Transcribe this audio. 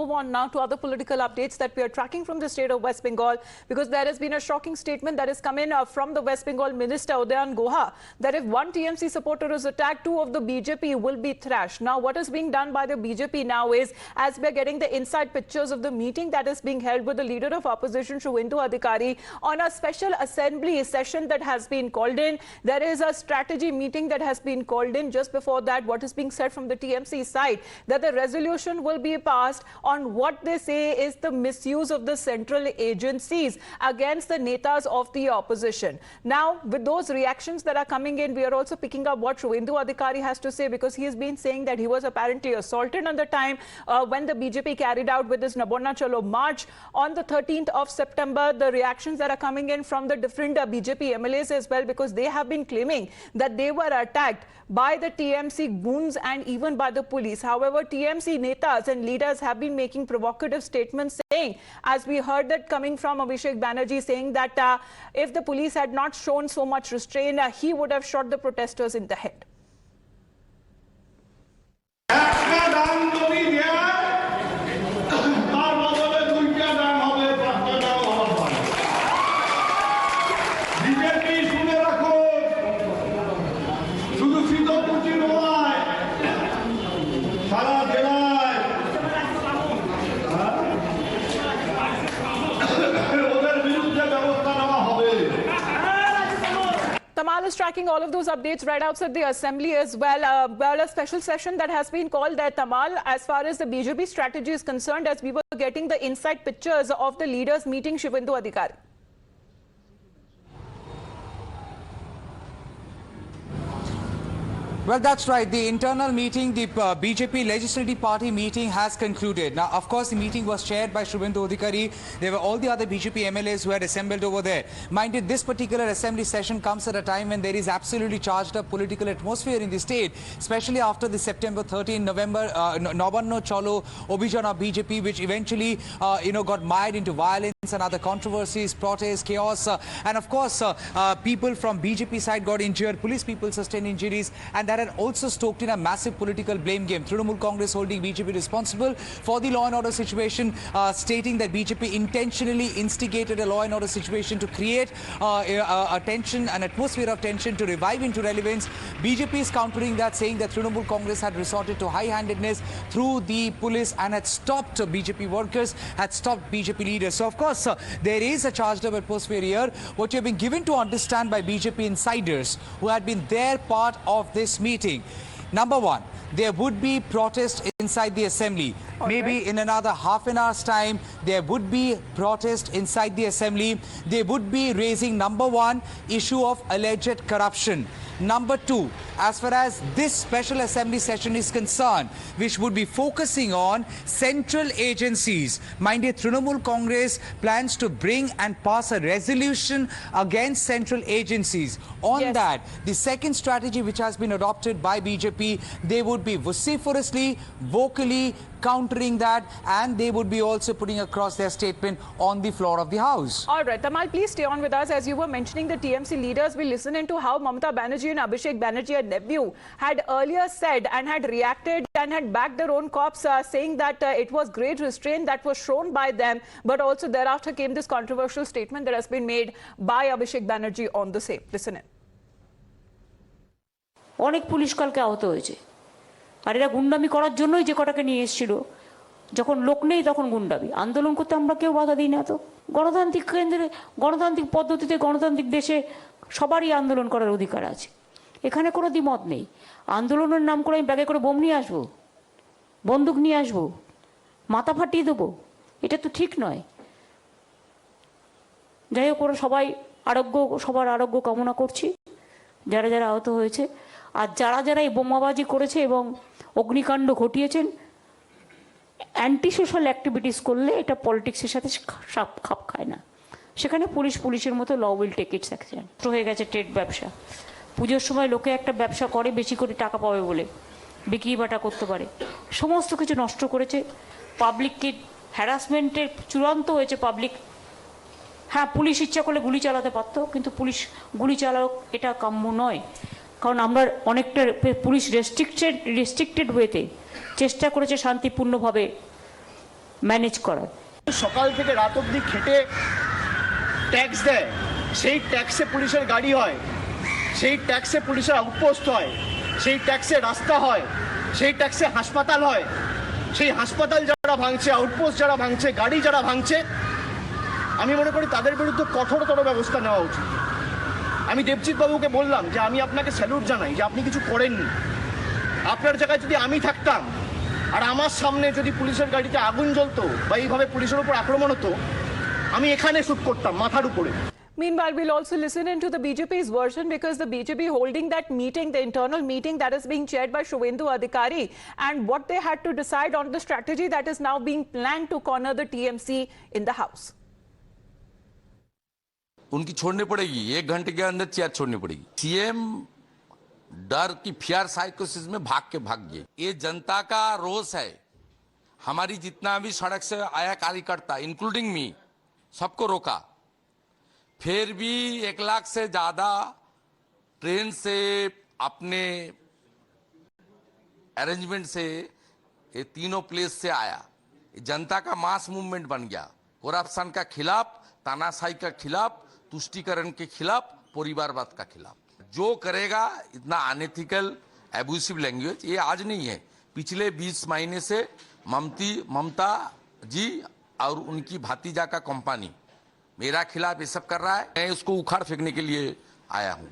Move on now to other political updates that we are tracking from the state of West Bengal, because there has been a shocking statement that has come in from the West Bengal Minister Udayan Guha that if one TMC supporter is attacked, two of the BJP will be thrashed. Now, what is being done by the BJP now is, as we are getting the inside pictures of the meeting that is being held with the leader of opposition, Suvendu Adhikari, on a special assembly session that has been called in. There is a strategy meeting that has been called in. Just before that, what is being said from the TMC side, that the resolution will be passed on what they say is the misuse of the central agencies against the netas of the opposition. Now, with those reactions that are coming in, we are also picking up what Suvendu Adhikari has to say, because he has been saying that he was apparently assaulted on the time when the BJP carried out with this Nabanna Chalo march on the 13th of September. The reactions that are coming in from the different BJP MLAs as well, because they have been claiming that they were attacked by the TMC goons and even by the police. However, TMC netas and leaders have been making provocative statements, saying, as we heard that coming from Abhishek Banerjee, saying that if the police had not shown so much restraint, he would have shot the protesters in the head. Tamal is tracking all of those updates right outside the assembly as well. A special session that has been called there, Tamal, as far as the BJP strategy is concerned, as we were getting the inside pictures of the leaders meeting Suvendu Adhikari. Well, that's right. The internal meeting, the BJP Legislative Party meeting has concluded. Now, of course, the meeting was chaired by Suvendu Adhikari. There were all the other BJP MLAs who had assembled over there. Mind you, this particular assembly session comes at a time when there is absolutely charged up political atmosphere in the state, especially after the September 13 November Nabanna Chalo Obhijan of BJP, which eventually, got mired into violence and other controversies, protests, chaos. And of course, people from BJP side got injured, police people sustained injuries, and that had also stoked in a massive political blame game. Trinamool Congress holding BJP responsible for the law and order situation, stating that BJP intentionally instigated a law and order situation to create a tension, an atmosphere of tension to revive into relevance. BJP is countering that, saying that Trinamool Congress had resorted to high-handedness through the police and had stopped BJP workers, had stopped BJP leaders. So, of course, there is a charged up atmosphere here. What you have been given to understand by BJP insiders who had been there part of this meeting. Number one, there would be protest inside the assembly. Maybe in another half an hour's time, there would be protest inside the assembly. They would be raising, number one, issue of alleged corruption. Number two, as far as this special assembly session is concerned, which would be focusing on central agencies. Mind you, Trinamool Congress plans to bring and pass a resolution against central agencies. On that, the second strategy which has been adopted by BJP, they would be vociferously, vocally countering that, and they would be also putting across their statement on the floor of the House. All right, Tamal, please stay on with us. As you were mentioning the TMC leaders, we listen into how Mamata Banerjee and Abhishek Banerjee, her nephew, had earlier said and had reacted and had backed their own cops, saying that it was great restraint that was shown by them, but also thereafter came this controversial statement that has been made by Abhishek Banerjee on the same. Listen in. অনেক police কালকে আহত হয়েছে, আর এরা গুন্ডামি করার জন্যই যে কটাকে নিয়ে এসেছিল। যখন লোক নেই তখন গুন্ডামি। আন্দোলন করতে আমরা কেউ বাধা দিই না। তো গণতান্ত্রিক কেন্দ্রে, গণতান্ত্রিক পদ্ধতিতে, গণতান্ত্রিক দেশে সবারই আন্দোলন করার অধিকার আছে। এখানে কোনো দ্বিমত নেই। আন্দোলনের নাম করে আমি ব্যাগে করে বোম নিয়ে আসবো, বন্দুক নিয়ে আসবো, মাথা ফাটিয়ে দেবো, এটা তো ঠিক নয়। যাই হোক, ওরা সবার আরোগ্য কামনা করছি, যারা যারা আহত হয়েছে। আর যারা যারা এই বোমাবাজি করেছে এবং অগ্নিকাণ্ড ঘটিয়েছেন, অ্যান্টি সোশ্যাল অ্যাক্টিভিটিস করলে এটা পলিটিক্সের সাথে খাপ খায় না। সেখানে পুলিশের মতো law will take its action. হয়ে গেছে ট্রেড ব্যবসা। পুজোর সময় লোকে একটা ব্যবসা করে বেশি করে টাকা পাবে বলে, বিক্রি বাটা করতে পারে, সমস্ত কিছু নষ্ট করেছে। পাবলিককে হ্যারাসমেন্টের চূড়ান্ত হয়েছে পাবলিক। হ্যাঁ, পুলিশ ইচ্ছা করলে গুলি চালাতে পারত, কিন্তু পুলিশ গুলি চালাক এটা কাম্য নয়। কারণ আমরা অনেকটা পুলিশ রেস্ট্রিক্টেড ওয়েতে চেষ্টা করেছে শান্তিপূর্ণভাবে ম্যানেজ করার। সকাল থেকে রাত অবধি খেটে ট্যাক্স দেয়, সেই ট্যাক্সে পুলিশের গাড়ি হয়, সেই ট্যাক্সে পুলিশের আউটপোস্ট হয়, সেই ট্যাক্সে রাস্তা হয়, সেই ট্যাক্সে হাসপাতাল হয়। সেই হাসপাতাল যারা ভাঙছে, আউটপোস্ট যারা ভাঙছে, গাড়ি যারা ভাঙছে, আমি মনে করি তাদের বিরুদ্ধে কঠোরতর ব্যবস্থা নেওয়া উচিত। আমি দেবজিৎ বাবুকে বললাম যে আমি আপনাকে স্যালুট জানাই যে আপনি কিছু করেননি। আপনার জায়গায় যদি আমি থাকতাম আর আমার সামনে যদি পুলিশের গাড়িতে আগুন জ্বলতো বা এইভাবে পুলিশের উপর আক্রমণ হতো, আমি এখানে শুট করতাম মাথার উপরে। Meanwhile, we'll also listen into the BJP's version because the BJP holding that meeting, the internal meeting that is being chaired by Suvendu Adhikari, and what they had to decide on the strategy that is now being planned to corner the TMC in the House. उनकी छोड़नी पड़ेगी, 1 घंटे के अंदर chair छोड़नी पड़ेगी। CM डर की फियर साइकोसिस में भाग गए। ये जनता का रोष है। हमारी जितना भी सड़क से आया कार्यकर्ता इंक्लूडिंग मी सबको रोका, फिर भी 1 लाख से ज्यादा ट्रेन से अपने अरेंजमेंट से ये तीनों प्लेस से आया। जनता का मास मूवमेंट बन गया। करप्शन का खिलाफ, तानाशाही का खिलाफ, तुष्टीकरण के खिलाफ, परिवारवाद का खिलाफ। जो करेगा इतना अनएथिकल एब्यूसिव लैंग्वेज, ये आज नहीं है, पिछले 20 महीने से ममता जी और उनकी भातीजा का कंपनी मेरा खिलाफ ये सब कर रहा है। मैं उसको उखाड़ फेंकने के लिए आया हूं।